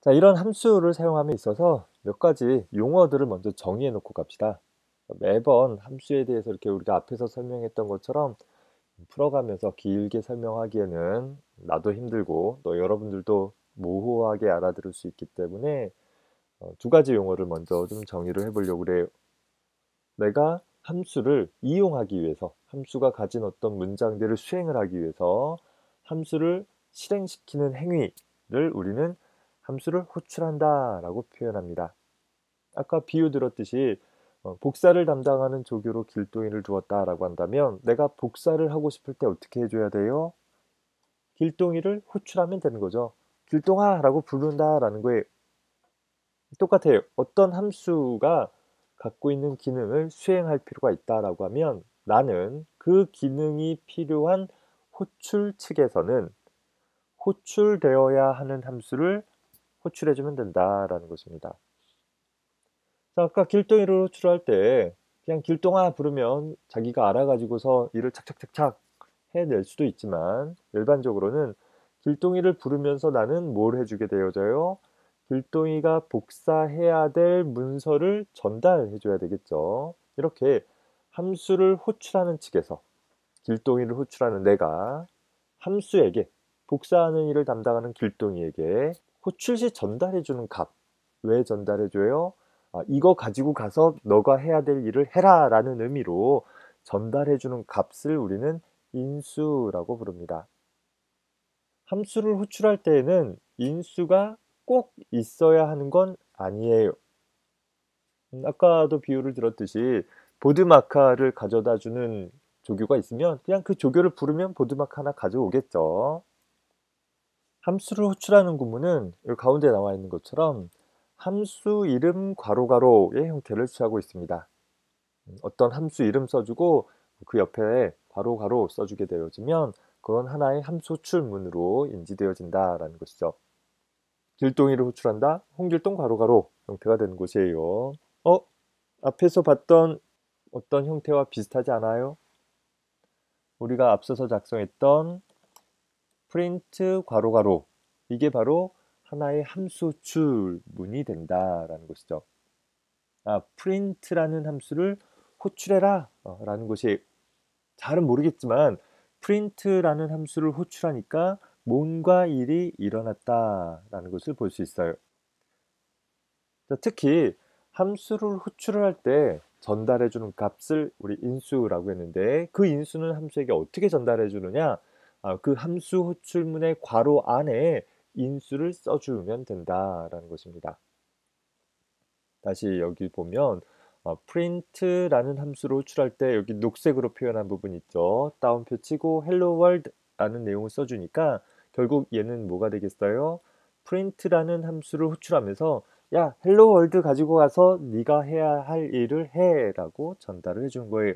자, 이런 함수를 사용함에 있어서 몇 가지 용어들을 먼저 정의해 놓고 갑시다. 매번 함수에 대해서 이렇게 우리가 앞에서 설명했던 것처럼 풀어가면서 길게 설명하기에는 나도 힘들고 또 여러분들도 모호하게 알아들을 수 있기 때문에 두 가지 용어를 먼저 좀 정의를 해보려고 그래요. 내가 함수를 이용하기 위해서, 함수가 가진 어떤 문장들을 수행을 하기 위해서 함수를 실행시키는 행위를 우리는 함수를 호출한다 라고 표현합니다. 아까 비유 들었듯이 복사를 담당하는 조교로 길동이를 두었다라고 한다면 내가 복사를 하고 싶을 때 어떻게 해줘야 돼요? 길동이를 호출하면 되는 거죠. 길동아 라고 부른다라는 거예요. 똑같아요. 어떤 함수가 갖고 있는 기능을 수행할 필요가 있다라고 하면 나는 그 기능이 필요한 호출 측에서는 호출되어야 하는 함수를 호출해주면 된다라는 것입니다. 자, 아까 길동이를 호출할 때 그냥 길동아 부르면 자기가 알아가지고서 일을 착착착착 해낼 수도 있지만 일반적으로는 길동이를 부르면서 나는 뭘 해주게 되어져요? 길동이가 복사해야 될 문서를 전달해줘야 되겠죠. 이렇게 함수를 호출하는 측에서 길동이를 호출하는 내가 함수에게 복사하는 일을 담당하는 길동이에게 호출 시 전달해주는 값. 왜 전달해줘요? 이거 가지고 가서 너가 해야 될 일을 해라 라는 의미로 전달해주는 값을 우리는 인수라고 부릅니다. 함수를 호출할 때에는 인수가 꼭 있어야 하는 건 아니에요. 아까도 비유를 들었듯이 보드마카를 가져다 주는 조교가 있으면 그냥 그 조교를 부르면 보드마카 하나 가져오겠죠. 함수를 호출하는 구문은 여기 가운데 나와 있는 것처럼 함수 이름 괄호괄호의 형태를 취하고 있습니다. 어떤 함수 이름 써주고 그 옆에 괄호괄호 써주게 되어지면 그건 하나의 함수 호출문으로 인지되어진다라는 것이죠. 길동이를 호출한다. 홍길동 괄호괄호 형태가 되는 것이에요. 앞에서 봤던 어떤 형태와 비슷하지 않아요? 우리가 앞서서 작성했던 프린트 괄호괄호 이게 바로 하나의 함수 호출문이 된다라는 것이죠. 프린트라는 함수를 호출해라 라는 것이 잘은 모르겠지만 프린트라는 함수를 호출하니까 뭔가 일이 일어났다라는 것을 볼 수 있어요. 자, 특히 함수를 호출을 할 때 전달해주는 값을 우리 인수라고 했는데 그 인수는 함수에게 어떻게 전달해주느냐? 그 함수 호출문의 괄호 안에 인수를 써주면 된다라는 것입니다. 다시 여기 보면 print라는 함수를 호출할 때 여기 녹색으로 표현한 부분 있죠. 따옴표 치고 hello world라는 내용을 써주니까 결국 얘는 뭐가 되겠어요? print라는 함수를 호출하면서 야, hello world 가지고 가서 네가 해야 할 일을 해 라고 전달을 해준 거예요.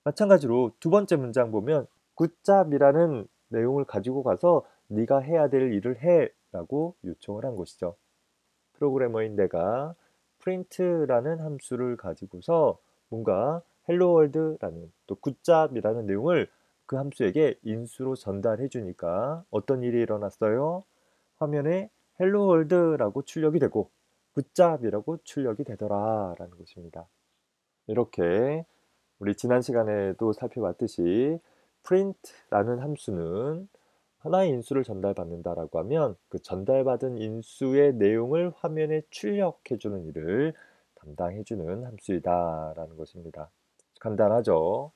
마찬가지로 두 번째 문장 보면 굿잡이라는 내용을 가지고 가서 네가 해야 될 일을 해 라고 요청을 한 것이죠. 프로그래머인 내가 print라는 함수를 가지고서 뭔가 hello world라는 또 굿잡이라는 내용을 그 함수에게 인수로 전달해 주니까 어떤 일이 일어났어요? 화면에 hello world라고 출력이 되고 굿잡이라고 출력이 되더라 라는 것입니다. 이렇게 우리 지난 시간에도 살펴봤듯이 print라는 함수는 하나의 인수를 전달받는다라고 하면 그 전달받은 인수의 내용을 화면에 출력해주는 일을 담당해주는 함수이다라는 것입니다. 간단하죠?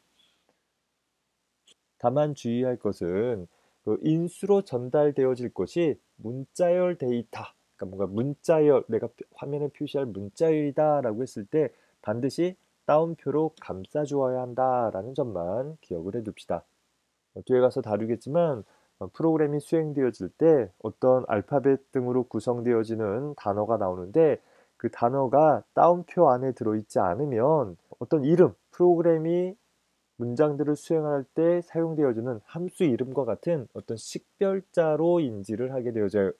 다만 주의할 것은 그 인수로 전달되어질 것이 문자열 데이터, 그러니까 뭔가 문자열, 내가 화면에 표시할 문자열이다라고 했을 때 반드시 따옴표로 감싸주어야 한다라는 점만 기억을 해둡시다. 뒤에 가서 다루겠지만 프로그램이 수행되어질 때 어떤 알파벳 등으로 구성되어지는 단어가 나오는데 그 단어가 따옴표 안에 들어있지 않으면 어떤 이름, 프로그램이 문장들을 수행할 때 사용되어지는 함수 이름과 같은 어떤 식별자로 인지를 하게 되어져요.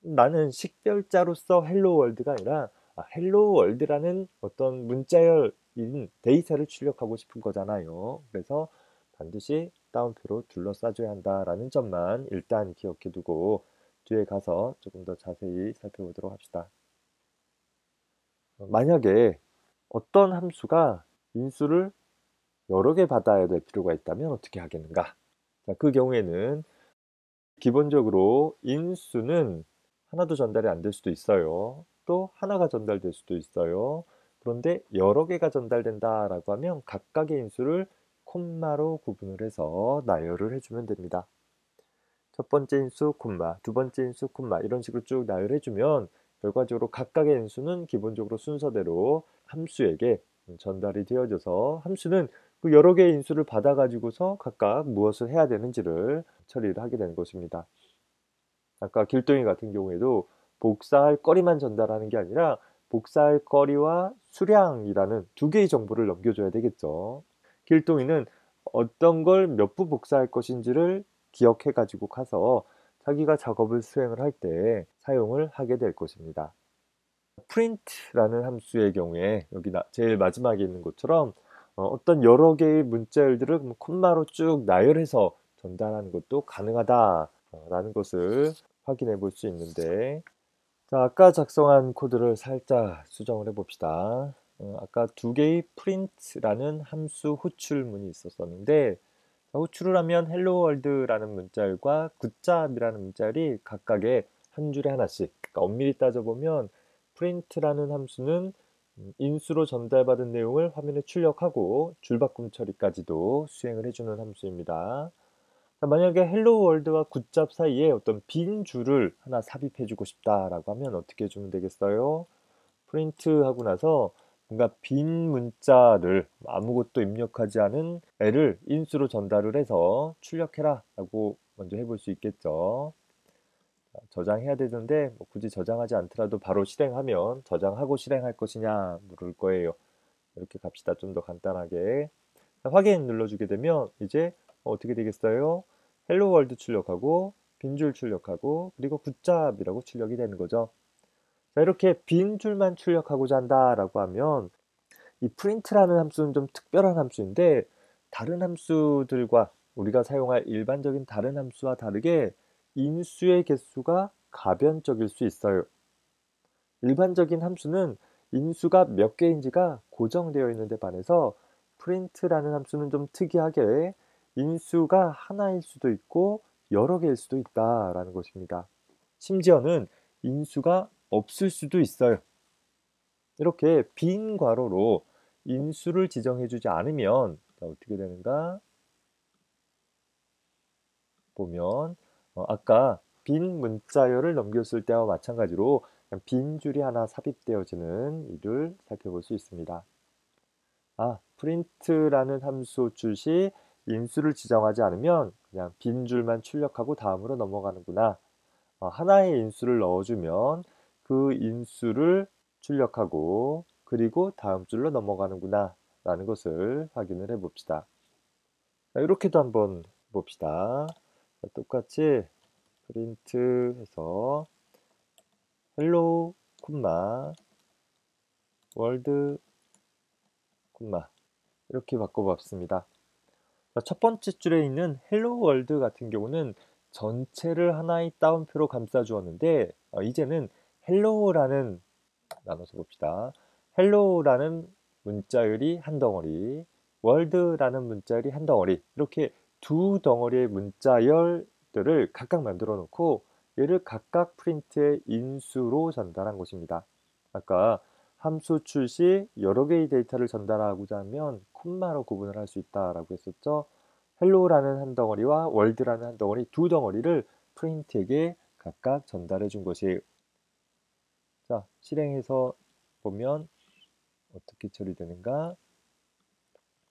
나는 식별자로서 헬로 월드가 아니라 헬로 월드라는 어떤 문자열인 데이터를 출력하고 싶은 거잖아요. 그래서 반드시 따옴표로 둘러싸줘야 한다라는 점만 일단 기억해 두고 뒤에 가서 조금 더 자세히 살펴보도록 합시다. 만약에 어떤 함수가 인수를 여러 개 받아야 될 필요가 있다면 어떻게 하겠는가? 자, 그 경우에는 기본적으로 인수는 하나도 전달이 안 될 수도 있어요. 또 하나가 전달될 수도 있어요. 그런데 여러 개가 전달된다라고 하면 각각의 인수를 콤마로 구분을 해서 나열을 해주면 됩니다. 첫 번째 인수 콤마, 두 번째 인수 콤마 이런 식으로 쭉 나열해주면 결과적으로 각각의 인수는 기본적으로 순서대로 함수에게 전달이 되어져서 함수는 그 여러 개의 인수를 받아가지고서 각각 무엇을 해야 되는지를 처리를 하게 되는 것입니다. 아까 길동이 같은 경우에도 복사할 거리만 전달하는 게 아니라 복사할 거리와 수량이라는 두 개의 정보를 넘겨줘야 되겠죠. 길동이는 어떤 걸 몇 부 복사할 것인지를 기억해 가지고 가서 자기가 작업을 수행을 할 때 사용을 하게 될 것입니다. print라는 함수의 경우에 여기 제일 마지막에 있는 것처럼 어떤 여러 개의 문자열들을 콤마로 쭉 나열해서 전달하는 것도 가능하다라는 것을 확인해 볼 수 있는데, 자, 아까 작성한 코드를 살짝 수정을 해 봅시다. 아까 두 개의 print라는 함수 호출문이 있었었는데, 호출을 하면 hello world라는 문자열과 굿잡이라는 문자열이 각각의 한 줄에 하나씩, 그러니까 엄밀히 따져보면 print라는 함수는 인수로 전달받은 내용을 화면에 출력하고 줄바꿈 처리까지도 수행을 해주는 함수입니다. 자, 만약에 hello world와 굿잡 사이에 어떤 빈 줄을 하나 삽입해주고 싶다라고 하면 어떻게 해주면 되겠어요? 프린트 하고 나서 뭔가 빈 문자를 아무것도 입력하지 않은 애를 인수로 전달을 해서 출력해라 라고 먼저 해볼 수 있겠죠. 저장해야 되는데 굳이 저장하지 않더라도 바로 실행하면 저장하고 실행할 것이냐 물을 거예요. 이렇게 갑시다. 좀 더 간단하게. 확인 눌러주게 되면 이제 어떻게 되겠어요? 헬로 월드 출력하고 빈줄 출력하고 그리고 굿잡이라고 출력이 되는 거죠. 자, 이렇게 빈 줄만 출력하고자 한다라고 하면 이 print라는 함수는 좀 특별한 함수인데 다른 함수들과 우리가 사용할 일반적인 다른 함수와 다르게 인수의 개수가 가변적일 수 있어요. 일반적인 함수는 인수가 몇 개인지가 고정되어 있는 데 반해서 print라는 함수는 좀 특이하게 인수가 하나일 수도 있고 여러 개일 수도 있다라는 것입니다. 심지어는 인수가 없을 수도 있어요. 이렇게 빈 괄호로 인수를 지정해주지 않으면 어떻게 되는가 보면 아까 빈 문자열을 넘겼을 때와 마찬가지로 빈 줄이 하나 삽입되어지는 일을 살펴볼 수 있습니다. print라는 함수 출시 인수를 지정하지 않으면 그냥 빈 줄만 출력하고 다음으로 넘어가는구나. 하나의 인수를 넣어주면 그 인수를 출력하고 그리고 다음 줄로 넘어가는구나 라는 것을 확인을 해 봅시다. 이렇게도 한번 봅시다. 똑같이 프린트 해서 헬로 콤마 월드 콤마 이렇게 바꿔봤습니다. 첫 번째 줄에 있는 헬로 월드 같은 경우는 전체를 하나의 따옴표로 감싸 주었는데 이제는 헬로라는 나눠서 봅시다. 헬로라는 문자열이 한 덩어리, 월드라는 문자열이 한 덩어리 이렇게 두 덩어리의 문자열들을 각각 만들어 놓고 얘를 각각 프린트의 인수로 전달한 것입니다. 아까 함수 출시 여러 개의 데이터를 전달하고자 하면 콤마로 구분을 할 수 있다라고 했었죠. 헬로라는 한 덩어리와 월드라는 한 덩어리 두 덩어리를 프린트에게 각각 전달해 준 것이에요. 자, 실행해서 보면 어떻게 처리되는가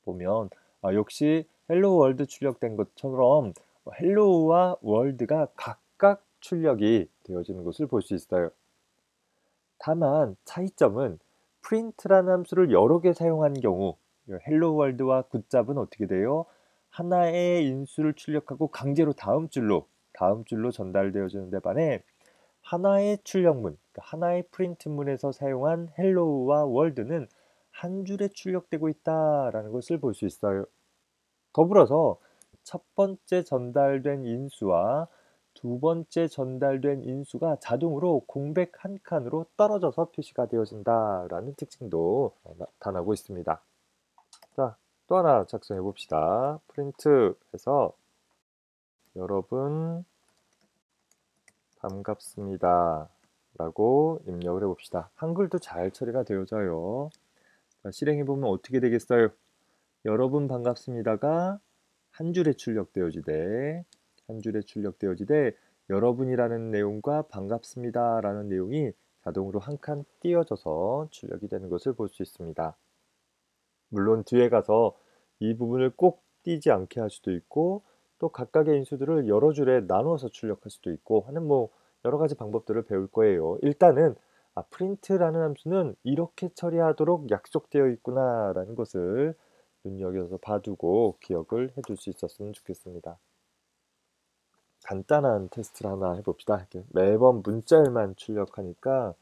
보면 역시 헬로 월드 출력된 것처럼 헬로우와 월드가 각각 출력이 되어지는 것을 볼 수 있어요. 다만 차이점은 print라는 함수를 여러 개 사용한 경우 헬로 월드와 굿잡은 어떻게 돼요? 하나의 인수를 출력하고 강제로 다음 줄로 전달되어지는 데 반해 하나의 출력문, 그러니까 하나의 프린트문에서 사용한 헬로우와 월드는 한 줄에 출력되고 있다라는 것을 볼 수 있어요. 더불어서 첫 번째 전달된 인수와 두 번째 전달된 인수가 자동으로 공백 한 칸으로 떨어져서 표시가 되어진다라는 특징도 나타나고 있습니다. 자, 또 하나 작성해 봅시다. 프린트해서 여러분 반갑습니다 라고 입력을 해 봅시다. 한글도 잘 처리가 되어져요. 자, 실행해 보면 어떻게 되겠어요? 여러분 반갑습니다가 한 줄에 출력되어지되 여러분이라는 내용과 반갑습니다라는 내용이 자동으로 한 칸 띄어져서 출력이 되는 것을 볼 수 있습니다. 물론 뒤에 가서 이 부분을 꼭 띄지 않게 할 수도 있고 또 각각의 인수들을 여러 줄에 나누어서 출력할 수도 있고 하는 여러 가지 방법들을 배울 거예요. 일단은 프린트라는 함수는 이렇게 처리하도록 약속되어 있구나 라는 것을 눈여겨서 봐두고 기억을 해둘 수 있었으면 좋겠습니다. 간단한 테스트를 하나 해봅시다. 이렇게 매번 문자열만 출력하니까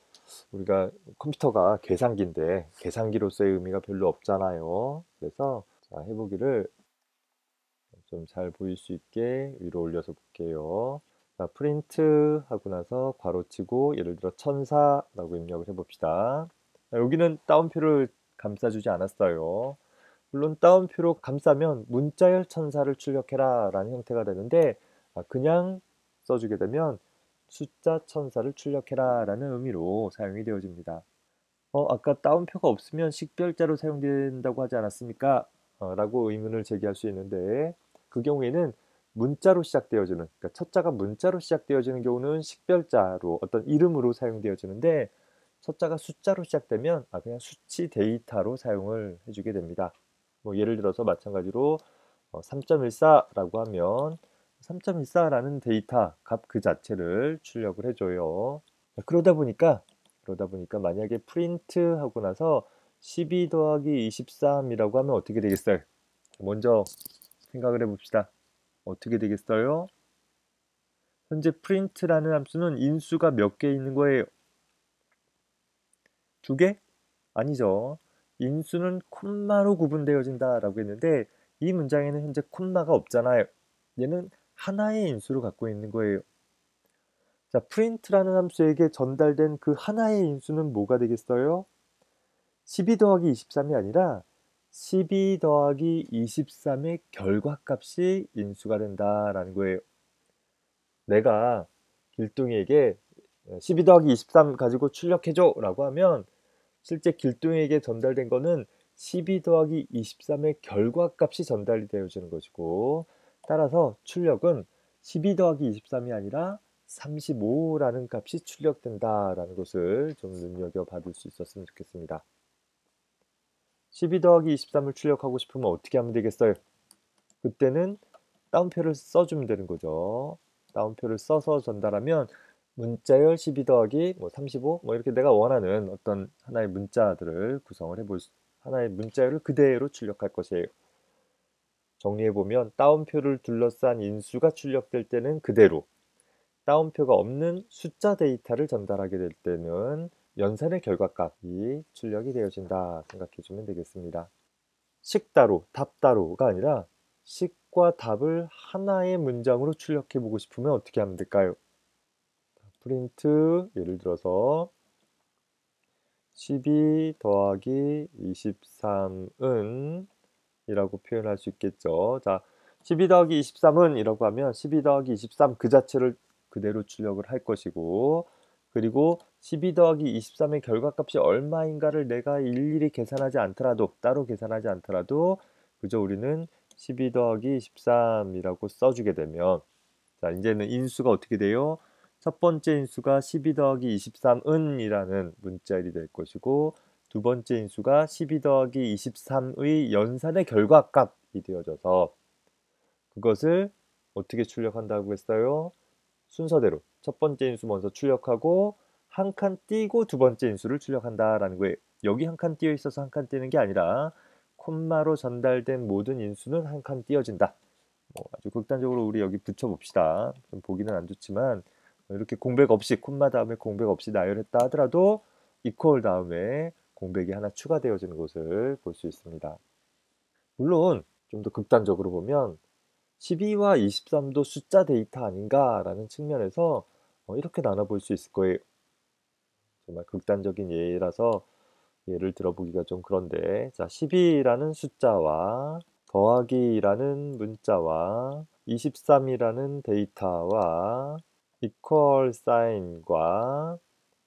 우리가 컴퓨터가 계산기인데 계산기로서의 의미가 별로 없잖아요. 그래서 자, 해보기를 좀 잘 보일 수 있게 위로 올려서 볼게요. 자, 프린트 하고 나서 괄호치고 예를 들어 천사라고 입력을 해봅시다. 자, 여기는 따옴표를 감싸주지 않았어요. 물론 따옴표로 감싸면 문자열 천사를 출력해라 라는 형태가 되는데 그냥 써주게 되면 숫자 천사를 출력해라 라는 의미로 사용이 되어집니다. 아까 따옴표가 없으면 식별자로 사용된다고 하지 않았습니까? 라고 의문을 제기할 수 있는데 그 경우에는 문자로 시작되어지는 그러니까 첫 자가 문자로 시작되어지는 경우는 식별자로 어떤 이름으로 사용되어지는데 첫 자가 숫자로 시작되면 그냥 수치 데이터로 사용을 해주게 됩니다. 예를 들어서 마찬가지로 3.14라고 하면 3.14라는 데이터 값 그 자체를 출력을 해줘요. 그러다 보니까 만약에 프린트 하고 나서 12 더하기 23이라고 하면 어떻게 되겠어요? 먼저 생각을 해봅시다. 어떻게 되겠어요? 현재 print라는 함수는 인수가 몇 개 있는 거예요? 두 개? 아니죠. 인수는 콤마로 구분되어진다 라고 했는데 이 문장에는 현재 콤마가 없잖아요. 얘는 하나의 인수를 갖고 있는 거예요. 자, print라는 함수에게 전달된 그 하나의 인수는 뭐가 되겠어요? 12 더하기 23이 아니라 12 더하기 23의 결과값이 인수가 된다라는 거예요. 내가 길동이에게 12 더하기 23 가지고 출력해줘 라고 하면 실제 길동이에게 전달된 거는 12 더하기 23의 결과값이 전달이 되어지는 것이고 따라서 출력은 12 더하기 23이 아니라 35라는 값이 출력된다라는 것을 좀 눈여겨봐둘 수 있었으면 좋겠습니다. 12 더하기 23을 출력하고 싶으면 어떻게 하면 되겠어요? 그때는 따옴표를 써주면 되는 거죠. 따옴표를 써서 전달하면 문자열 12 더하기 35 이렇게 내가 원하는 어떤 하나의 문자들을 구성을 해볼 하나의 문자열을 그대로 출력할 것이에요. 정리해보면 따옴표를 둘러싼 인수가 출력될 때는 그대로 따옴표가 없는 숫자 데이터를 전달하게 될 때는 연산의 결과값이 출력이 되어진다 생각해주면 되겠습니다. 식따로, 답따로가 아니라 식과 답을 하나의 문장으로 출력해보고 싶으면 어떻게 하면 될까요? 프린트 예를 들어서 12 더하기 23은 이라고 표현할 수 있겠죠. 자, 12 더하기 23은 이라고 하면 12 더하기 23 그 자체를 그대로 출력을 할 것이고 그리고 12 더하기 23의 결과값이 얼마인가를 내가 일일이 계산하지 않더라도 따로 계산하지 않더라도 그저 우리는 12 더하기 23이라고 써주게 되면 자, 이제는 인수가 어떻게 돼요? 첫 번째 인수가 12 더하기 23은 이라는 문자열이 될 것이고 두 번째 인수가 12 더하기 23의 연산의 결과값이 되어져서 그것을 어떻게 출력한다고 했어요? 순서대로 첫 번째 인수 먼저 출력하고 한 칸 띄고 두 번째 인수를 출력한다라는 거예요. 여기 한 칸 띄어 있어서 한 칸 띄는 게 아니라 콤마로 전달된 모든 인수는 한 칸 띄어진다. 아주 극단적으로 우리 여기 붙여봅시다. 좀 보기는 안 좋지만 이렇게 공백 없이 콤마 다음에 공백 없이 나열했다 하더라도 이퀄 다음에 공백이 하나 추가되어지는 것을 볼 수 있습니다. 물론 좀 더 극단적으로 보면 12와 23도 숫자 데이터 아닌가라는 측면에서 이렇게 나눠볼 수 있을 거예요. 정말 극단적인 예라서 예를 들어보기가 좀 그런데, 자, 12라는 숫자와 더하기라는 문자와 23이라는 데이터와 equal sign과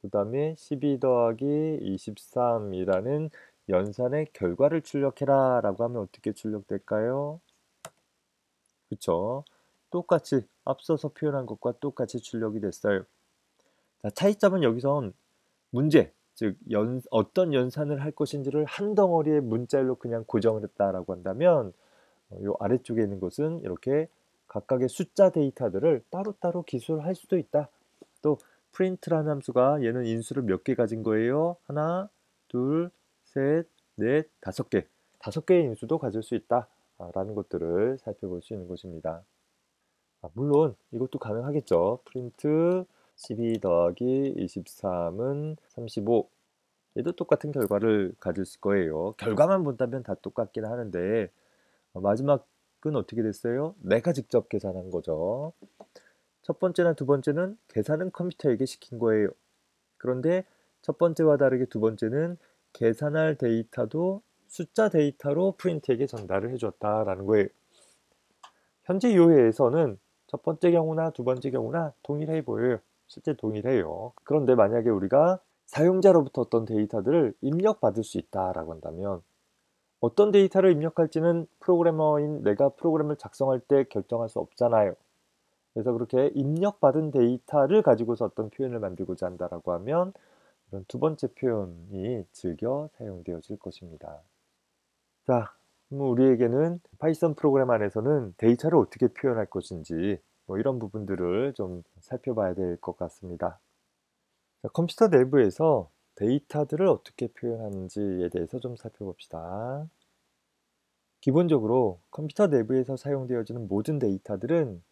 그 다음에 12 더하기 23이라는 연산의 결과를 출력해라 라고 하면 어떻게 출력될까요? 그쵸? 똑같이 앞서서 표현한 것과 똑같이 출력이 됐어요. 자, 차이점은 여기선 문제, 즉 어떤 연산을 할 것인지를 한 덩어리의 문자열로 그냥 고정을 했다라고 한다면 요 아래쪽에 있는 것은 이렇게 각각의 숫자 데이터들을 따로따로 기술할 수도 있다. 또 print라는 함수가 얘는 인수를 몇 개 가진 거예요? 하나, 둘, 셋, 넷, 다섯 개. 다섯 개의 인수도 가질 수 있다. 라는 것들을 살펴볼 수 있는 것입니다. 물론 이것도 가능하겠죠. 프린트 12 더하기 23은 35. 얘도 똑같은 결과를 가질 거예요. 결과만 본다면 다 똑같긴 하는데 마지막은 어떻게 됐어요? 내가 직접 계산한 거죠. 첫 번째나 두 번째는 계산은 컴퓨터에게 시킨 거예요. 그런데 첫 번째와 다르게 두 번째는 계산할 데이터도 숫자 데이터로 프린트에게 전달을 해줬다라는 거예요. 현재 요해에서는 첫 번째 경우나 두 번째 경우나 동일해 보여요. 실제 동일해요. 그런데 만약에 우리가 사용자로부터 어떤 데이터들을 입력받을 수 있다라고 한다면 어떤 데이터를 입력할지는 프로그래머인 내가 프로그램을 작성할 때 결정할 수 없잖아요. 그래서 그렇게 입력받은 데이터를 가지고서 어떤 표현을 만들고자 한다라고 하면 이런 두 번째 표현이 즐겨 사용되어질 것입니다. 자, 우리에게는 파이썬 프로그램 안에서는 데이터를 어떻게 표현할 것인지 이런 부분들을 좀 살펴봐야 될 것 같습니다. 자, 컴퓨터 내부에서 데이터들을 어떻게 표현하는지에 대해서 좀 살펴봅시다. 기본적으로 컴퓨터 내부에서 사용되어지는 모든 데이터들은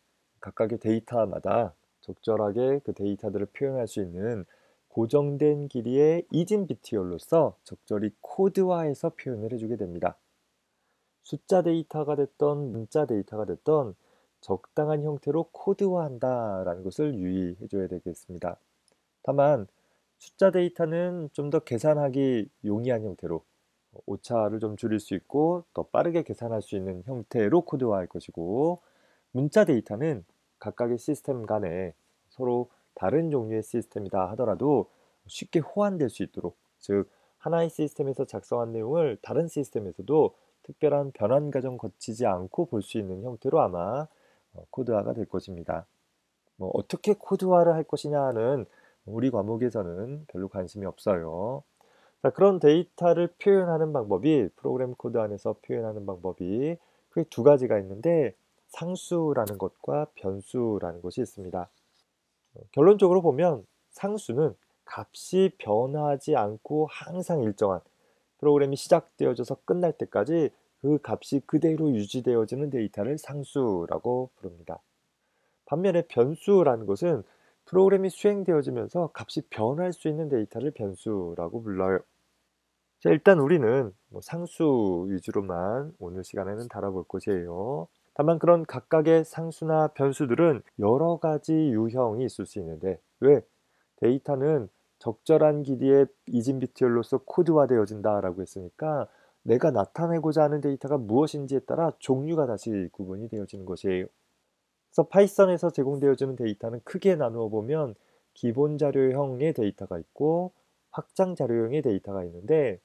각각의 데이터마다 적절하게 그 데이터들을 표현할 수 있는 고정된 길이의 이진 비트열로서 적절히 코드화해서 표현을 해주게 됩니다. 숫자 데이터가 됐던 문자 데이터가 됐던 적당한 형태로 코드화한다라는 것을 유의해 줘야 되겠습니다. 다만 숫자 데이터는 좀 더 계산하기 용이한 형태로 오차를 좀 줄일 수 있고 더 빠르게 계산할 수 있는 형태로 코드화할 것이고, 문자 데이터는 각각의 시스템 간에 서로 다른 종류의 시스템이다 하더라도 쉽게 호환될 수 있도록, 즉 하나의 시스템에서 작성한 내용을 다른 시스템에서도 특별한 변환 과정 거치지 않고 볼 수 있는 형태로 아마 코드화가 될 것입니다. 어떻게 코드화를 할 것이냐는 우리 과목에서는 별로 관심이 없어요. 자, 그런 데이터를 표현하는 방법이, 프로그램 코드 안에서 표현하는 방법이 크게 두 가지가 있는데 상수라는 것과 변수라는 것이 있습니다. 결론적으로 보면 상수는 값이 변하지 않고 항상 일정한, 프로그램이 시작되어져서 끝날 때까지 그 값이 그대로 유지되어지는 데이터를 상수라고 부릅니다. 반면에 변수라는 것은 프로그램이 수행되어지면서 값이 변할 수 있는 데이터를 변수라고 불러요. 자, 일단 우리는 상수 위주로만 오늘 시간에는 다뤄볼 것이에요. 다만 그런 각각의 상수나 변수들은 여러 가지 유형이 있을 수 있는데, 왜? 데이터는 적절한 길이의 이진 비트열로서 코드화되어진다라고 했으니까 내가 나타내고자 하는 데이터가 무엇인지에 따라 종류가 다시 구분이 되어지는 것이에요. 그래서 파이썬에서 제공되어지는 데이터는 크게 나누어 보면 기본 자료형의 데이터가 있고 확장 자료형의 데이터가 있는데,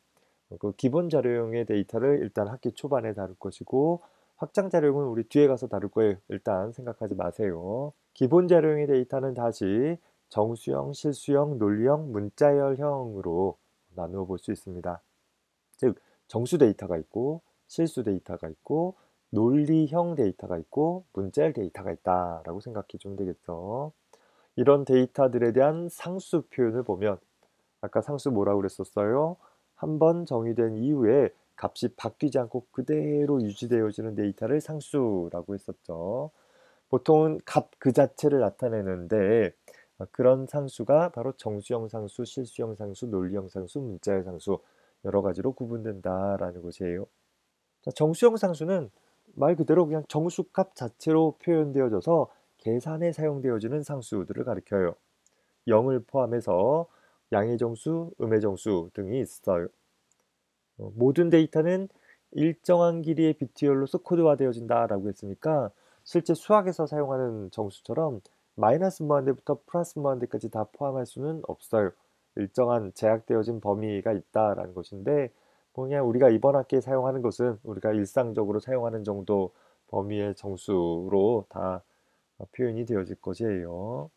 그 기본 자료형의 데이터를 일단 학기 초반에 다룰 것이고 확장 자료형은 우리 뒤에 가서 다룰 거예요. 일단 생각하지 마세요. 기본 자료형의 데이터는 다시 정수형, 실수형, 논리형, 문자열형으로 나누어 볼 수 있습니다. 즉 정수 데이터가 있고 실수 데이터가 있고 논리형 데이터가 있고 문자열 데이터가 있다라고 생각해 주면 되겠죠. 이런 데이터들에 대한 상수 표현을 보면, 아까 상수 뭐라고 그랬었어요? 한번 정의된 이후에 값이 바뀌지 않고 그대로 유지되어지는 데이터를 상수라고 했었죠. 보통은 값 그 자체를 나타내는데 그런 상수가 바로 정수형 상수, 실수형 상수, 논리형 상수, 문자열 상수 여러 가지로 구분된다라는 것이에요. 자, 정수형 상수는 말 그대로 그냥 정수값 자체로 표현되어져서 계산에 사용되어지는 상수들을 가리켜요. 0을 포함해서 양의 정수, 음의 정수 등이 있어요. 모든 데이터는 일정한 길이의 비트열로서 코드화되어진다라고 했으니까 실제 수학에서 사용하는 정수처럼 마이너스 무한대부터 플러스 무한대까지 다 포함할 수는 없어요. 일정한 제약되어진 범위가 있다라는 것인데 뭐 그냥 우리가 이번 학기에 사용하는 것은 우리가 일상적으로 사용하는 정도 범위의 정수로 다 표현이 되어질 것이에요.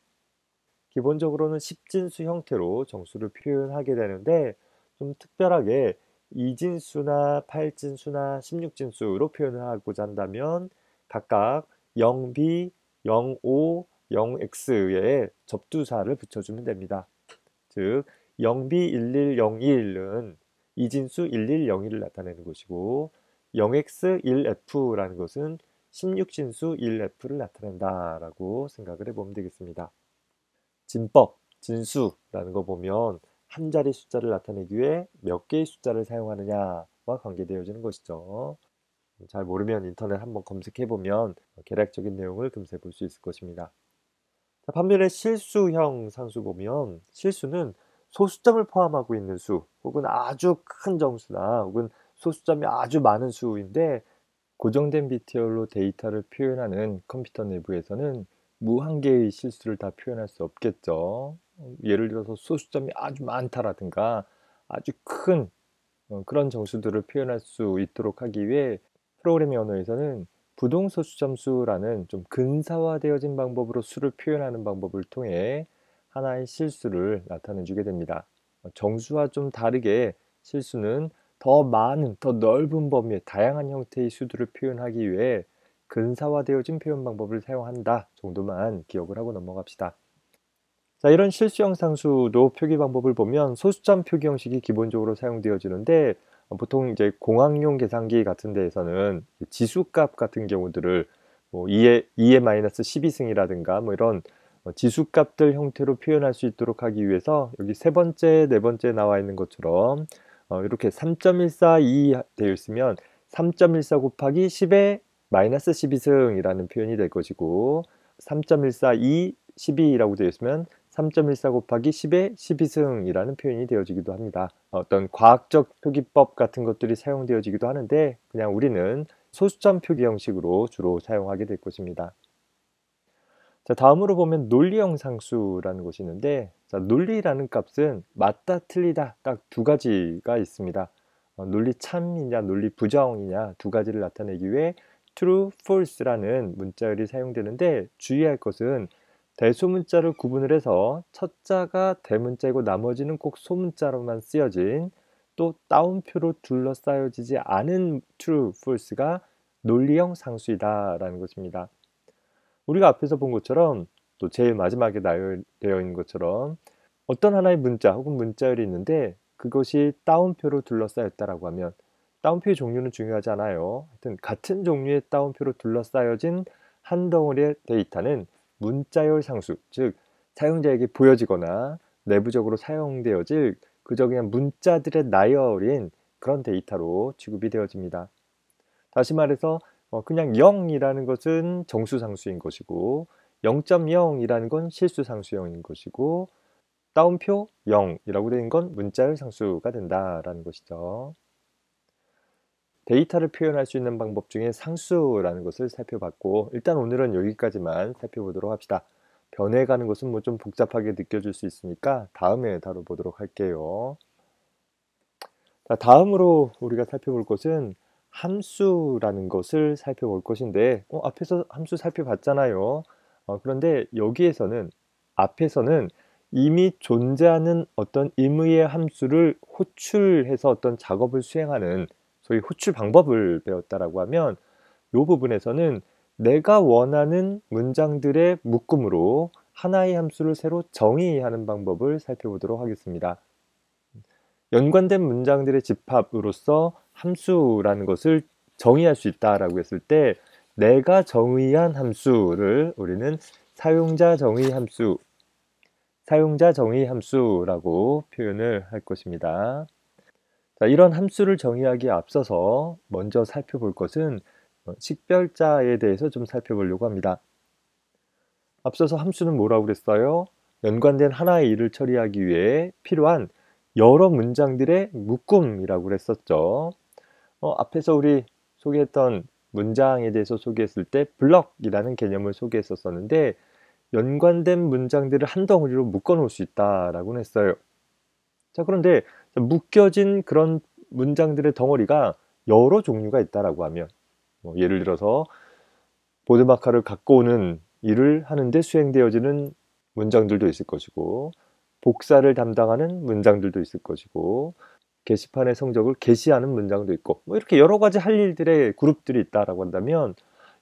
기본적으로는 십진수 형태로 정수를 표현하게 되는데 좀 특별하게 이진수나 팔진수나 십육진수로 표현을 하고자 한다면 각각 0b, 0o, 0x에 접두사를 붙여주면 됩니다. 즉 0b, 11, 01은 이진수 11, 01을 나타내는 것이고 0x, 1f라는 것은 16진수 1f를 나타낸다라고 생각을 해보면 되겠습니다. 진법, 진수라는 거 보면 한 자리 숫자를 나타내기 위해 몇 개의 숫자를 사용하느냐와 관계되어지는 것이죠. 잘 모르면 인터넷 한번 검색해보면 개략적인 내용을 금세 볼 수 있을 것입니다. 자, 반면에 실수형 상수 보면 실수는 소수점을 포함하고 있는 수 혹은 아주 큰 정수나 혹은 소수점이 아주 많은 수인데 고정된 비트열로 데이터를 표현하는 컴퓨터 내부에서는 무한개의 실수를 다 표현할 수 없겠죠. 예를 들어서 소수점이 아주 많다라든가 아주 큰 그런 정수들을 표현할 수 있도록 하기 위해 프로그래밍 언어에서는 부동소수점수라는 좀 근사화되어진 방법으로 수를 표현하는 방법을 통해 하나의 실수를 나타내 주게 됩니다. 정수와 좀 다르게 실수는 더 많은, 더 넓은 범위의 다양한 형태의 수들을 표현하기 위해 근사화되어진 표현 방법을 사용한다 정도만 기억을 하고 넘어갑시다. 자, 이런 실수형 상수도 표기 방법을 보면 소수점 표기 형식이 기본적으로 사용되어지는데 보통 이제 공학용 계산기 같은 데에서는 지수값 같은 경우들을 뭐 2의 마이너스 12승이라든가 뭐 이런 지수값들 형태로 표현할 수 있도록 하기 위해서 여기 세 번째, 네 번째 나와 있는 것처럼 이렇게 3.142 되어 있으면 3.14 곱하기 10의 마이너스 12승이라는 표현이 될 것이고 3.142 12라고 되어 있으면 3.14 곱하기 10의 12승이라는 표현이 되어지기도 합니다. 어떤 과학적 표기법 같은 것들이 사용되어지기도 하는데 그냥 우리는 소수점 표기 형식으로 주로 사용하게 될 것입니다. 자, 다음으로 보면 논리형 상수라는 것이 있는데 자, 논리라는 값은 맞다, 틀리다 딱 두 가지가 있습니다. 논리 참이냐 논리 부정이냐 두 가지를 나타내기 위해 true, false라는 문자열이 사용되는데 주의할 것은 대소문자를 구분을 해서 첫 자가 대문자이고 나머지는 꼭 소문자로만 쓰여진 또 따옴표로 둘러싸여지지 않은 true, false가 논리형 상수이다라는 것입니다. 우리가 앞에서 본 것처럼 또 제일 마지막에 나열되어 있는 것처럼 어떤 하나의 문자 혹은 문자열이 있는데 그것이 따옴표로 둘러싸였다라고 하면 따옴표의 종류는 중요하지 않아요. 하여튼 같은 종류의 따옴표로 둘러싸여진 한 덩어리의 데이터는 문자열 상수, 즉 사용자에게 보여지거나 내부적으로 사용되어질 그저 그냥 문자들의 나열인 그런 데이터로 취급이 되어집니다. 다시 말해서 그냥 0이라는 것은 정수상수인 것이고 0.0이라는 건 실수상수형인 것이고 따옴표 0이라고 되는 건 문자열 상수가 된다라는 것이죠. 데이터를 표현할 수 있는 방법 중에 상수라는 것을 살펴봤고 일단 오늘은 여기까지만 살펴보도록 합시다. 변해가는 것은 뭐 좀 복잡하게 느껴질 수 있으니까 다음에 다뤄보도록 할게요. 자, 다음으로 우리가 살펴볼 것은 함수라는 것을 살펴볼 것인데 앞에서 함수 살펴봤잖아요. 그런데 여기에서는 앞에서는 이미 존재하는 어떤 임의의 함수를 호출해서 어떤 작업을 수행하는 소위 호출 방법을 배웠다라고 하면 이 부분에서는 내가 원하는 문장들의 묶음으로 하나의 함수를 새로 정의하는 방법을 살펴보도록 하겠습니다. 연관된 문장들의 집합으로서 함수라는 것을 정의할 수 있다라고 했을 때 내가 정의한 함수를 우리는 사용자 정의 함수, 사용자 정의 함수라고 표현을 할 것입니다. 자, 이런 함수를 정의하기에 앞서서 먼저 살펴볼 것은 식별자에 대해서 좀 살펴보려고 합니다. 앞서서 함수는 뭐라고 그랬어요? 연관된 하나의 일을 처리하기 위해 필요한 여러 문장들의 묶음이라고 그랬었죠. 앞에서 우리 소개했던 문장에 대해서 소개했을 때 블럭이라는 개념을 소개했었는데 연관된 문장들을 한 덩어리로 묶어 놓을 수 있다라고 했어요. 자, 그런데 묶여진 그런 문장들의 덩어리가 여러 종류가 있다라고 하면 예를 들어서 보드마카를 갖고 오는 일을 하는데 수행되어지는 문장들도 있을 것이고 복사를 담당하는 문장들도 있을 것이고 게시판의 성적을 게시하는 문장도 있고 이렇게 여러 가지 할 일들의 그룹들이 있다라고 한다면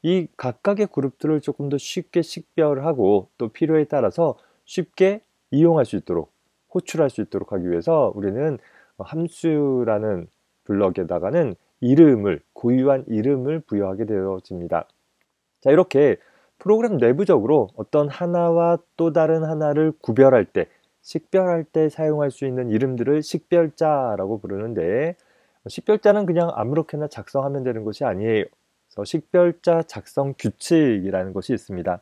이 각각의 그룹들을 조금 더 쉽게 식별하고 또 필요에 따라서 쉽게 이용할 수 있도록 호출할 수 있도록 하기 위해서 우리는 함수라는 블럭에다가는 이름을 고유한 이름을 부여하게 되어집니다. 자, 이렇게 프로그램 내부적으로 어떤 하나와 또 다른 하나를 구별할 때 식별할 때 사용할 수 있는 이름들을 식별자라고 부르는데 식별자는 그냥 아무렇게나 작성하면 되는 것이 아니에요. 그래서 식별자 작성 규칙이라는 것이 있습니다.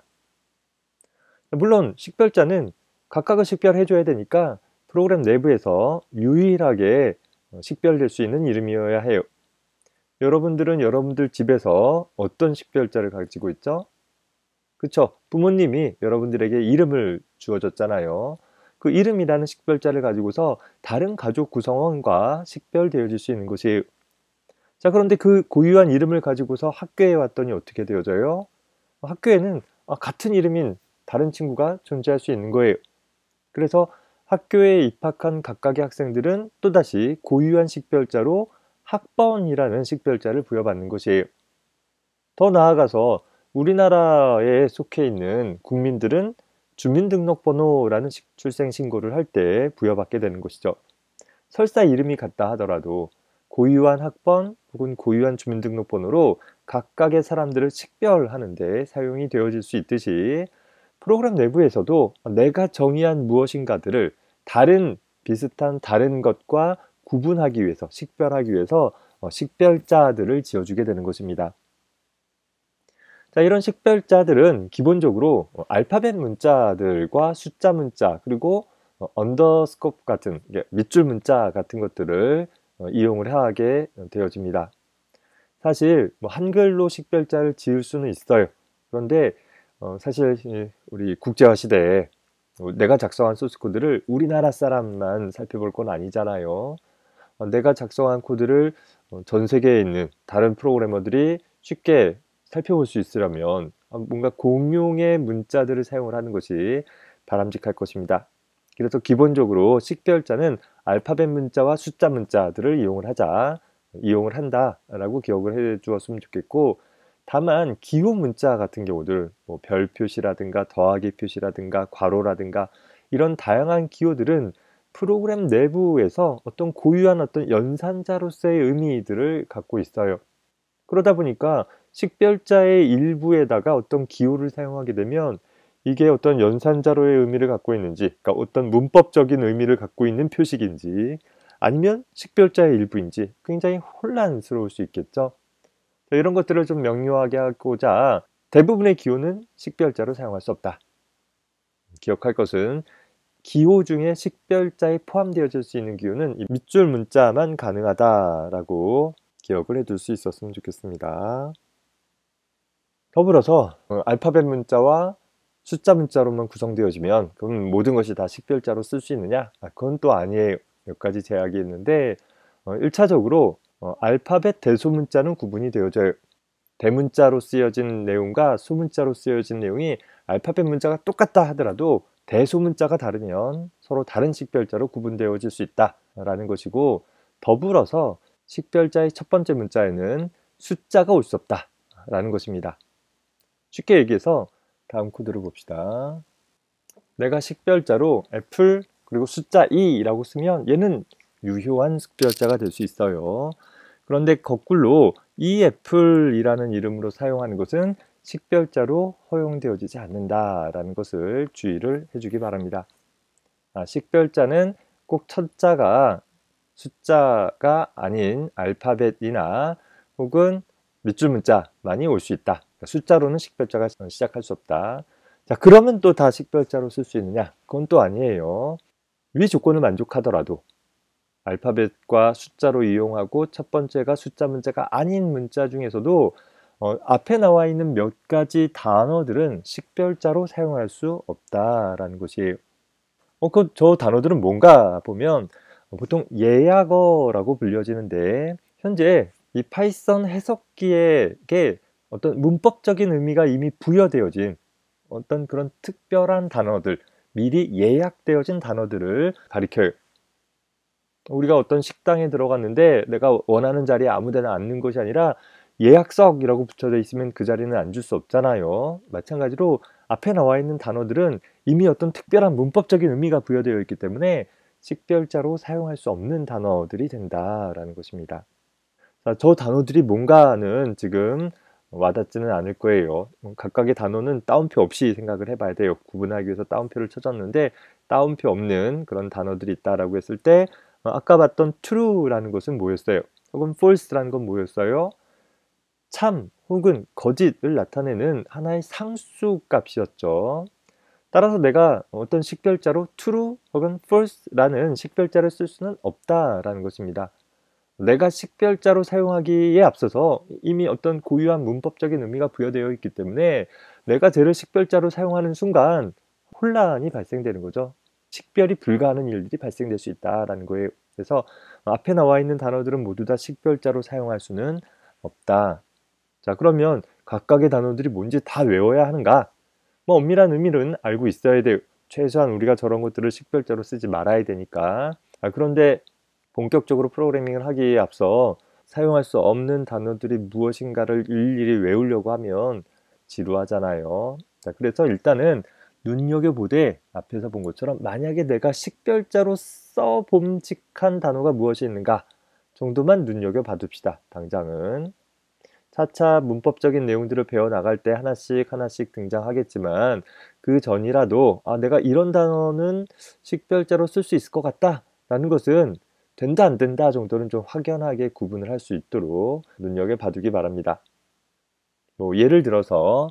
물론 식별자는 각각을 식별해 줘야 되니까 프로그램 내부에서 유일하게 식별될 수 있는 이름이어야 해요. 여러분들은 여러분들 집에서 어떤 식별자를 가지고 있죠? 그쵸? 부모님이 여러분들에게 이름을 주어줬잖아요. 그 이름이라는 식별자를 가지고서 다른 가족 구성원과 식별되어질 수 있는 것이에요. 자, 그런데 그 고유한 이름을 가지고서 학교에 왔더니 어떻게 되어져요? 학교에는 같은 이름인 다른 친구가 존재할 수 있는 거예요. 그래서 학교에 입학한 각각의 학생들은 또다시 고유한 식별자로 학번이라는 식별자를 부여받는 것이에요. 더 나아가서 우리나라에 속해 있는 국민들은 주민등록번호라는 출생신고를 할 때 부여받게 되는 것이죠. 설사 이름이 같다 하더라도 고유한 학번 혹은 고유한 주민등록번호로 각각의 사람들을 식별하는 데 사용이 되어질 수 있듯이 프로그램 내부에서도 내가 정의한 무엇인가들을 비슷한 다른 것과 구분하기 위해서 식별하기 위해서 식별자들을 지어주게 되는 것입니다. 자, 이런 식별자들은 기본적으로 알파벳 문자들과 숫자 문자 그리고 언더스코프 같은 밑줄 문자 같은 것들을 이용을 하게 되어집니다. 사실 한글로 식별자를 지을 수는 있어요. 그런데 사실 우리 국제화 시대에 내가 작성한 소스 코드를 우리나라 사람만 살펴볼 건 아니잖아요. 내가 작성한 코드를 전 세계에 있는 다른 프로그래머들이 쉽게 살펴볼 수 있으려면 뭔가 공용의 문자들을 사용을 하는 것이 바람직할 것입니다. 그래서 기본적으로 식별자는 알파벳 문자와 숫자 문자들을 이용을 한다라고 기억을 해 주었으면 좋겠고, 다만 기호 문자 같은 경우들, 별 표시라든가 더하기 표시라든가 괄호라든가 이런 다양한 기호들은 프로그램 내부에서 어떤 고유한 어떤 연산자로서의 의미들을 갖고 있어요. 그러다 보니까 식별자의 일부에다가 어떤 기호를 사용하게 되면 이게 어떤 연산자로의 의미를 갖고 있는지, 그러니까 어떤 문법적인 의미를 갖고 있는 표식인지 아니면 식별자의 일부인지 굉장히 혼란스러울 수 있겠죠. 이런 것들을 좀 명료하게 하고자 대부분의 기호는 식별자로 사용할 수 없다. 기억할 것은 기호 중에 식별자에 포함되어질 수 있는 기호는 이 밑줄 문자만 가능하다라고 기억을 해둘 수 있었으면 좋겠습니다. 더불어서 알파벳 문자와 숫자 문자로만 구성되어지면 그럼 모든 것이 다 식별자로 쓸 수 있느냐? 그건 또 아니에요. 몇 가지 제약이 있는데 1차적으로 알파벳 대소문자는 구분이 되어져요. 대문자로 쓰여진 내용과 소문자로 쓰여진 내용이 알파벳 문자가 똑같다 하더라도 대소문자가 다르면 서로 다른 식별자로 구분되어질 수 있다라는 것이고, 더불어서 식별자의 첫 번째 문자에는 숫자가 올 수 없다라는 것입니다. 쉽게 얘기해서 다음 코드를 봅시다. 내가 식별자로 애플 그리고 숫자 2라고 쓰면 얘는 유효한 식별자가 될 수 있어요. 그런데 거꾸로 이애플이라는 이름으로 사용하는 것은 식별자로 허용되어지지 않는다라는 것을 주의를 해주기 바랍니다. 식별자는 꼭 첫 자가 숫자가 아닌 알파벳이나 혹은 밑줄 문자 많이 올 수 있다. 그러니까 숫자로는 식별자가 시작할 수 없다. 자, 그러면 또 다 식별자로 쓸 수 있느냐? 그건 또 아니에요. 위 조건을 만족하더라도 알파벳과 숫자로 이용하고 첫 번째가 숫자 문자가 아닌 문자 중에서도 앞에 나와 있는 몇 가지 단어들은 식별자로 사용할 수 없다라는 것이에요. 저 단어들은 뭔가 보면 보통 예약어라고 불려지는데 현재 이 파이썬 해석기에게 어떤 문법적인 의미가 이미 부여되어진 어떤 그런 특별한 단어들, 미리 예약되어진 단어들을 가리켜요. 우리가 어떤 식당에 들어갔는데 내가 원하는 자리에 아무 데나 앉는 것이 아니라 예약석이라고 붙여져 있으면 그 자리는 앉을 수 없잖아요. 마찬가지로 앞에 나와 있는 단어들은 이미 어떤 특별한 문법적인 의미가 부여되어 있기 때문에 식별자로 사용할 수 없는 단어들이 된다라는 것입니다. 자, 저 단어들이 뭔가는 지금 와닿지는 않을 거예요. 각각의 단어는 따옴표 없이 생각을 해봐야 돼요. 구분하기 위해서 따옴표를 쳐줬는데 따옴표 없는 그런 단어들이 있다라고 했을 때 아까 봤던 true라는 것은 뭐였어요? 혹은 false라는 건 뭐였어요? 참 혹은 거짓을 나타내는 하나의 상수 값이었죠. 따라서 내가 어떤 식별자로 true 혹은 false라는 식별자를 쓸 수는 없다라는 것입니다. 내가 식별자로 사용하기에 앞서서 이미 어떤 고유한 문법적인 의미가 부여되어 있기 때문에 내가 쟤를 식별자로 사용하는 순간 혼란이 발생되는 거죠. 식별이 불가하는 일들이 발생될 수 있다라는 거예요. 그래서 앞에 나와 있는 단어들은 모두 다 식별자로 사용할 수는 없다. 자, 그러면 각각의 단어들이 뭔지 다 외워야 하는가? 뭐 엄밀한 의미는 알고 있어야 돼요. 최소한 우리가 저런 것들을 식별자로 쓰지 말아야 되니까. 그런데 본격적으로 프로그래밍을 하기에 앞서 사용할 수 없는 단어들이 무엇인가를 일일이 외우려고 하면 지루하잖아요. 자, 그래서 일단은 눈여겨보되 앞에서 본 것처럼 만약에 내가 식별자로 써봄직한 단어가 무엇이 있는가 정도만 눈여겨봐 둡시다. 당장은. 차차 문법적인 내용들을 배워나갈 때 하나씩 하나씩 등장하겠지만 그 전이라도 내가 이런 단어는 식별자로 쓸 수 있을 것 같다 라는 것은 된다 안 된다 정도는 좀 확연하게 구분을 할 수 있도록 눈여겨봐두기 바랍니다. 뭐 예를 들어서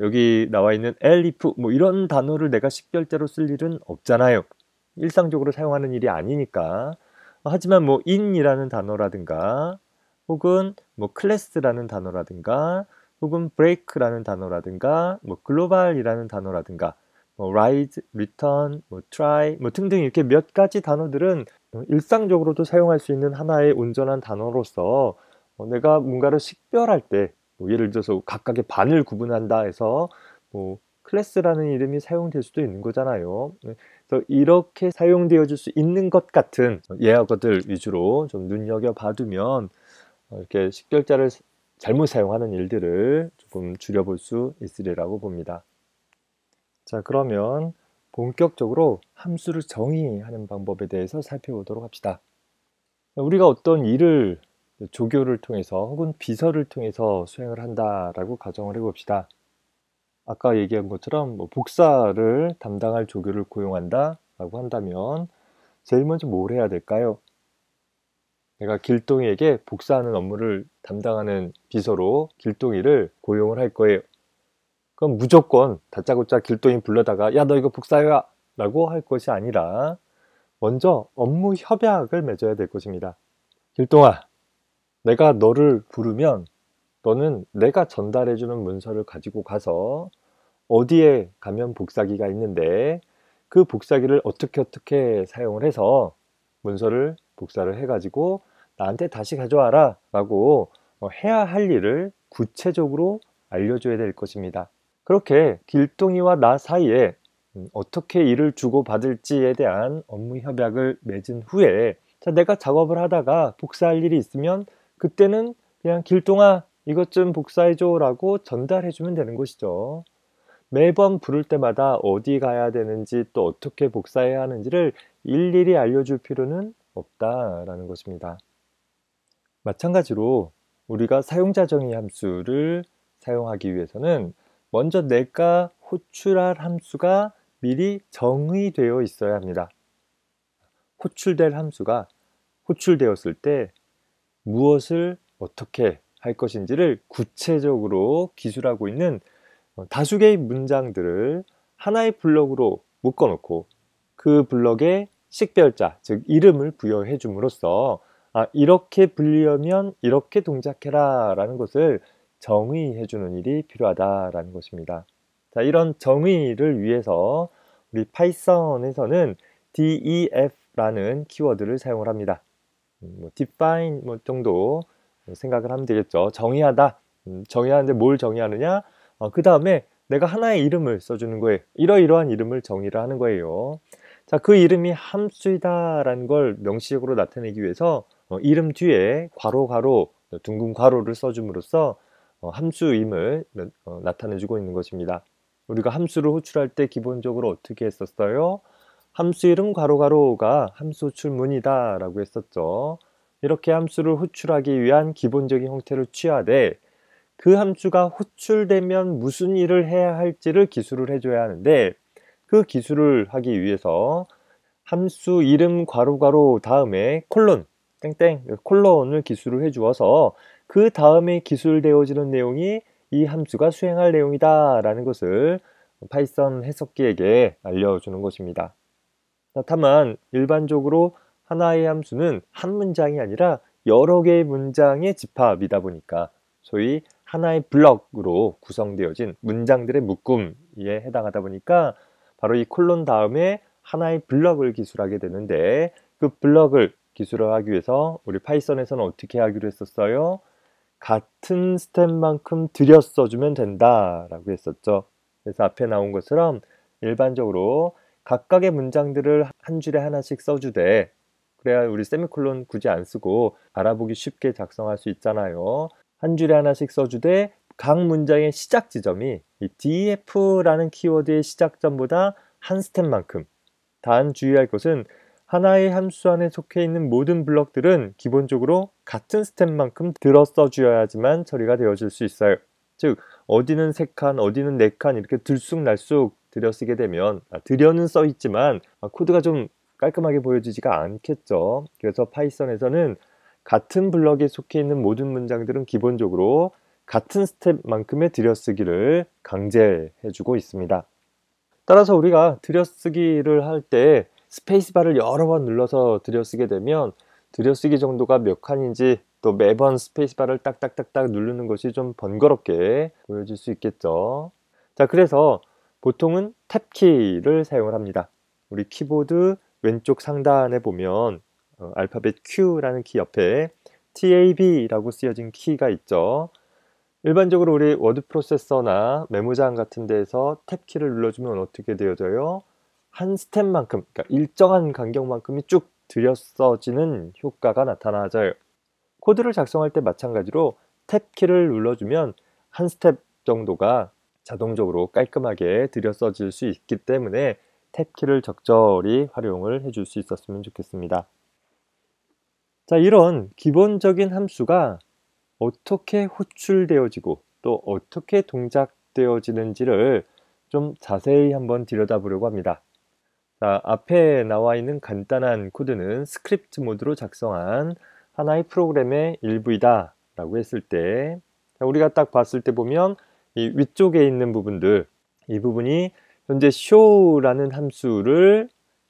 여기 나와 있는 elif 뭐 이런 단어를 내가 식별자로 쓸 일은 없잖아요. 일상적으로 사용하는 일이 아니니까. 하지만 뭐 in이라는 단어라든가 혹은 뭐 클래스라는 단어라든가 혹은 break라는 단어라든가 뭐 global이라는 단어라든가 뭐 rise, return, 뭐 try 뭐 등등 이렇게 몇 가지 단어들은 일상적으로도 사용할 수 있는 하나의 온전한 단어로서 내가 뭔가를 식별할 때 뭐 예를 들어서 각각의 반을 구분한다 해서 뭐 클래스라는 이름이 사용될 수도 있는 거잖아요. 그래서 이렇게 사용되어질 수 있는 것 같은 예약어들 위주로 좀 눈여겨봐두면 이렇게 식별자를 잘못 사용하는 일들을 조금 줄여볼 수 있으리라고 봅니다. 자, 그러면 본격적으로 함수를 정의하는 방법에 대해서 살펴보도록 합시다. 우리가 어떤 일을 조교를 통해서 혹은 비서를 통해서 수행을 한다라고 가정을 해봅시다. 아까 얘기한 것처럼 복사를 담당할 조교를 고용한다라고 한다면 제일 먼저 뭘 해야 될까요? 내가 길동이에게 복사하는 업무를 담당하는 비서로 길동이를 고용을 할 거예요. 그럼 무조건 다짜고짜 길동이 불러다가 야, 너 이거 복사해와 라고 할 것이 아니라 먼저 업무 협약을 맺어야 될 것입니다. 길동아, 내가 너를 부르면 너는 내가 전달해주는 문서를 가지고 가서 어디에 가면 복사기가 있는데 그 복사기를 어떻게 사용을 해서 문서를 복사를 해가지고 나한테 다시 가져와라 라고 해야 할 일을 구체적으로 알려줘야 될 것입니다. 그렇게 길동이와 나 사이에 어떻게 일을 주고받을지에 대한 업무 협약을 맺은 후에 자, 내가 작업을 하다가 복사할 일이 있으면 그때는 그냥 길동아 이것 좀 복사해줘 라고 전달해주면 되는 것이죠. 매번 부를 때마다 어디 가야 되는지 또 어떻게 복사해야 하는지를 일일이 알려줄 필요는 없다라는 것입니다. 마찬가지로 우리가 사용자 정의 함수를 사용하기 위해서는 먼저 내가 호출할 함수가 미리 정의되어 있어야 합니다. 호출될 함수가 호출되었을 때 무엇을 어떻게 할 것인지를 구체적으로 기술하고 있는 다수개의 문장들을 하나의 블럭으로 묶어놓고 그 블럭에 식별자, 즉 이름을 부여해 줌으로써 이렇게 불리려면 이렇게 동작해라 라는 것을 정의해 주는 일이 필요하다라는 것입니다. 자, 이런 정의를 위해서 우리 파이썬에서는 def라는 키워드를 사용을 합니다. define 정도 생각을 하면 되겠죠. 정의하다. 정의하는데 뭘 정의하느냐? 그 다음에 내가 하나의 이름을 써주는 거예요. 이러이러한 이름을 정의를 하는 거예요. 자, 그 이름이 함수이다라는 걸 명시적으로 나타내기 위해서 이름 뒤에 괄호 괄호 둥근 괄호를 써줌으로써 함수임을 나타내주고 있는 것입니다. 우리가 함수를 호출할 때 기본적으로 어떻게 했었어요? 함수 이름 괄호 괄호가 함수 호출문이다 라고 했었죠. 이렇게 함수를 호출하기 위한 기본적인 형태를 취하되 그 함수가 호출되면 무슨 일을 해야 할지를 기술을 해줘야 하는데 그 기술을 하기 위해서 함수 이름 괄호 괄호 다음에 콜론 땡땡 콜론을 기술을 해주어서 그 다음에 기술되어지는 내용이 이 함수가 수행할 내용이다 라는 것을 파이썬 해석기에게 알려주는 것입니다. 다만 일반적으로 하나의 함수는 한 문장이 아니라 여러 개의 문장의 집합이다 보니까 소위 하나의 블럭으로 구성되어진 문장들의 묶음에 해당하다 보니까 바로 이 콜론 다음에 하나의 블럭을 기술하게 되는데 그 블럭을 기술하기 위해서 우리 파이썬에서는 어떻게 하기로 했었어요? 같은 스텝만큼 들여 써주면 된다라고 했었죠. 그래서 앞에 나온 것처럼 일반적으로 각각의 문장들을 한 줄에 하나씩 써주되 그래야 우리 세미콜론 굳이 안 쓰고 알아보기 쉽게 작성할 수 있잖아요. 한 줄에 하나씩 써주되 각 문장의 시작 지점이 이 def라는 키워드의 시작점보다 한 스텝만큼. 단 주의할 것은 하나의 함수 안에 속해 있는 모든 블럭들은 기본적으로 같은 스텝만큼 들어 써주어야지만 처리가 되어질 수 있어요. 즉 어디는 3칸, 어디는 4칸 이렇게 들쑥날쑥 들여 쓰게 되면 들여는 써 있지만 코드가 좀 깔끔하게 보여지지가 않겠죠. 그래서 파이썬에서는 같은 블럭에 속해 있는 모든 문장들은 기본적으로 같은 스텝만큼의 들여쓰기를 강제해주고 있습니다. 따라서 우리가 들여쓰기를 할 때 스페이스바를 여러 번 눌러서 들여쓰게 되면 들여쓰기 정도가 몇 칸인지 또 매번 스페이스바를 딱딱딱딱 누르는 것이 좀 번거롭게 보여질 수 있겠죠. 자, 그래서 보통은 탭키를 사용을 합니다. 우리 키보드 왼쪽 상단에 보면 알파벳 Q라는 키 옆에 TAB라고 쓰여진 키가 있죠. 일반적으로 우리 워드 프로세서나 메모장 같은 데에서 탭키를 눌러주면 어떻게 되어져요? 한 스텝만큼, 그러니까 일정한 간격만큼이 쭉 들여 써지는 효과가 나타나져요. 코드를 작성할 때 마찬가지로 탭키를 눌러주면 한 스텝 정도가 자동적으로 깔끔하게 들여 써질 수 있기 때문에 탭키를 적절히 활용을 해줄 수 있었으면 좋겠습니다. 자, 이런 기본적인 함수가 어떻게 호출되어지고 또 어떻게 동작되어지는지를 좀 자세히 한번 들여다보려고 합니다. 자, 앞에 나와 있는 간단한 코드는 스크립트 모드로 작성한 하나의 프로그램의 일부이다 라고 했을 때 우리가 딱 봤을 때 보면 이 위쪽에 있는 부분들 이 부분이 현재 show라는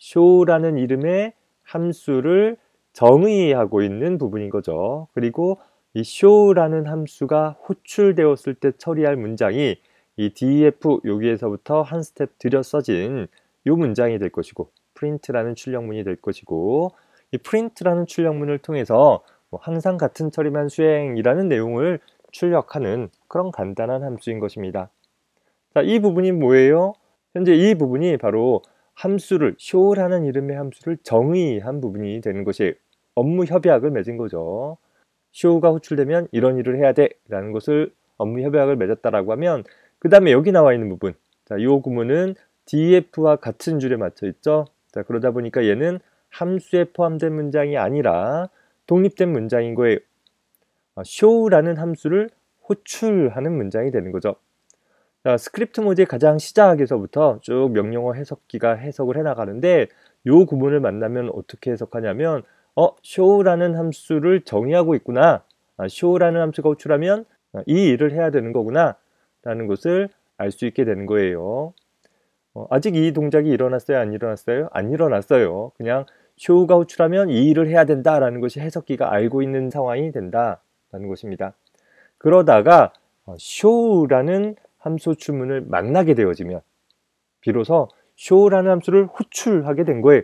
show라는 이름의 함수를 정의하고 있는 부분인 거죠. 그리고 이 show라는 함수가 호출되었을 때 처리할 문장이 이 def 여기에서부터 한 스텝 들여 써진 이 문장이 될 것이고 print라는 출력문이 될 것이고 이 print라는 출력문을 통해서 항상 같은 처리만 수행이라는 내용을 출력하는 그런 간단한 함수인 것입니다. 자, 이 부분이 뭐예요? 현재 이 부분이 바로 함수를 show라는 이름의 함수를 정의한 부분이 되는 것이 업무 협약을 맺은 거죠. show가 호출되면 이런 일을 해야 돼 라는 것을 업무 협약을 맺었다라고 하면 그 다음에 여기 나와 있는 부분 자, 이 구문은 def와 같은 줄에 맞춰 있죠. 자, 그러다 보니까 얘는 함수에 포함된 문장이 아니라 독립된 문장인 거예요. show라는 함수를 호출하는 문장이 되는 거죠. 자, 스크립트 모드의 가장 시작에서부터 쭉 명령어 해석기가 해석을 해나가는데 이 구문을 만나면 어떻게 해석하냐면 show라는 함수를 정의하고 있구나. show라는 함수가 호출하면 이 일을 해야 되는 거구나 라는 것을 알 수 있게 되는 거예요. 아직 이 동작이 일어났어요? 안 일어났어요? 안 일어났어요. 그냥 show가 호출하면 이 일을 해야 된다라는 것이 해석기가 알고 있는 상황이 된다라는 것입니다. 그러다가 show라는 함수 호출문을 만나게 되어지면 비로소 show라는 함수를 호출하게 된 거예요.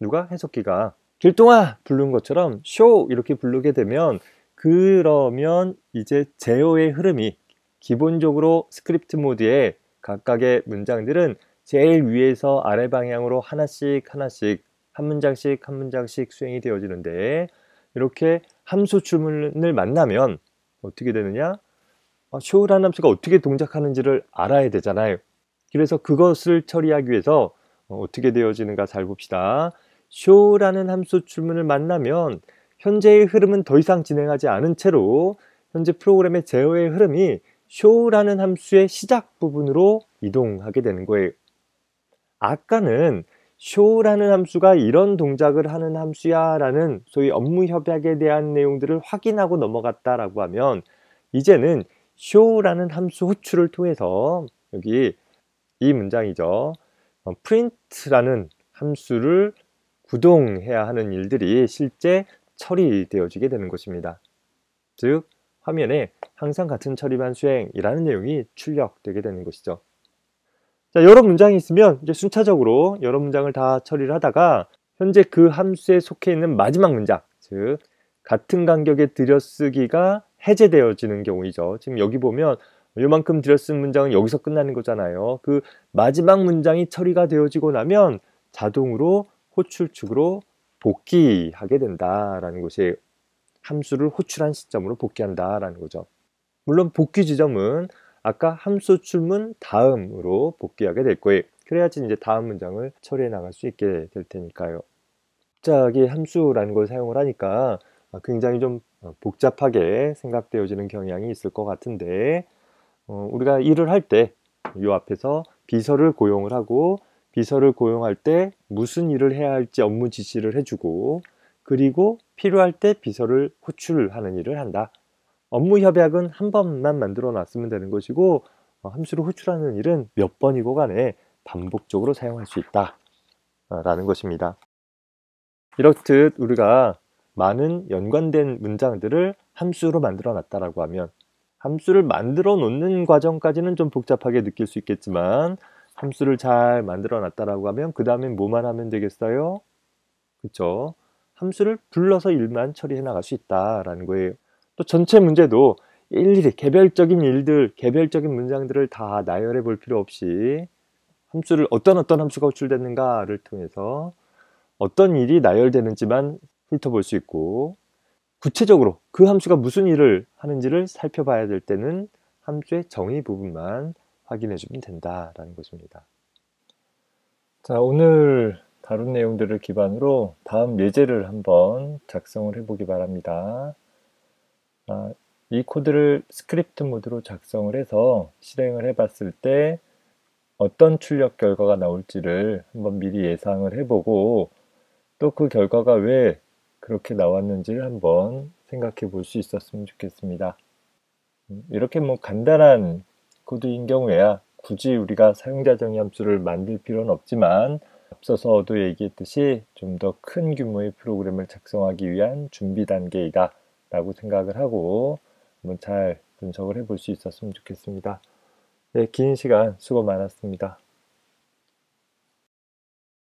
누가? 해석기가. 길동아 부른 것처럼 show 이렇게 부르게 되면 그러면 이제 제어의 흐름이 기본적으로 스크립트 모드의 각각의 문장들은 제일 위에서 아래 방향으로 하나씩 한 문장씩 수행이 되어지는데 이렇게 함수 출문을 만나면 어떻게 되느냐? show라는 함수가 어떻게 동작하는지를 알아야 되잖아요. 그래서 그것을 처리하기 위해서 어떻게 되어지는가 잘 봅시다. show라는 함수 출문을 만나면 현재의 흐름은 더 이상 진행하지 않은 채로 현재 프로그램의 제어의 흐름이 show라는 함수의 시작 부분으로 이동하게 되는 거예요. 아까는 show라는 함수가 이런 동작을 하는 함수야 라는 소위 업무 협약에 대한 내용들을 확인하고 넘어갔다라고 하면 이제는 show라는 함수 호출을 통해서 여기 이 문장이죠. print라는 함수를 구동해야 하는 일들이 실제 처리되어지게 되는 것입니다. 즉 화면에 항상 같은 처리만 수행이라는 내용이 출력되게 되는 것이죠. 자, 여러 문장이 있으면 이제 순차적으로 여러 문장을 다 처리를 하다가 현재 그 함수에 속해 있는 마지막 문장, 즉 같은 간격의 들여쓰기가 해제되어지는 경우이죠. 지금 여기 보면 요만큼 들여쓴 문장은 여기서 끝나는 거잖아요. 그 마지막 문장이 처리가 되어지고 나면 자동으로 호출축으로 복귀하게 된다라는 것이 함수를 호출한 시점으로 복귀한다라는 거죠. 물론 복귀 지점은 아까 함수 출문 다음으로 복귀하게 될 거예요. 그래야지 이제 다음 문장을 처리해 나갈 수 있게 될 테니까요. 갑자기 함수라는 걸 사용을 하니까 굉장히 좀 복잡하게 생각되어지는 경향이 있을 것 같은데 우리가 일을 할 때 이 앞에서 비서를 고용을 하고 비서를 고용할 때 무슨 일을 해야 할지 업무 지시를 해주고 그리고 필요할 때 비서를 호출하는 일을 한다. 업무 협약은 한 번만 만들어 놨으면 되는 것이고 함수를 호출하는 일은 몇 번이고 간에 반복적으로 사용할 수 있다 라는 것입니다. 이렇듯 우리가 많은 연관된 문장들을 함수로 만들어 놨다라고 하면 함수를 만들어 놓는 과정까지는 좀 복잡하게 느낄 수 있겠지만 함수를 잘 만들어 놨다라고 하면 그 다음엔 뭐만 하면 되겠어요? 그렇죠? 함수를 불러서 일만 처리해 나갈 수 있다라는 거예요. 또 전체 문제도 일일이 개별적인 일들, 개별적인 문장들을 다 나열해 볼 필요 없이 함수를 어떤 함수가 호출됐는가를 통해서 어떤 일이 나열되는지만 훑어볼 수 있고 구체적으로 그 함수가 무슨 일을 하는지를 살펴봐야 될 때는 함수의 정의 부분만 확인해 주면 된다라는 것입니다. 자, 오늘 다룬 내용들을 기반으로 다음 예제를 한번 작성을 해보기 바랍니다. 이 코드를 스크립트 모드로 작성을 해서 실행을 해봤을 때 어떤 출력 결과가 나올지를 한번 미리 예상을 해보고 또 그 결과가 왜 그렇게 나왔는지를 한번 생각해 볼 수 있었으면 좋겠습니다. 이렇게 뭐 간단한 코드인 경우에야 굳이 우리가 사용자 정의 함수를 만들 필요는 없지만 앞서서도 얘기했듯이 좀 더 큰 규모의 프로그램을 작성하기 위한 준비 단계이다 라고 생각을 하고 한번 잘 분석을 해볼 수 있었으면 좋겠습니다. 네, 긴 시간 수고 많았습니다.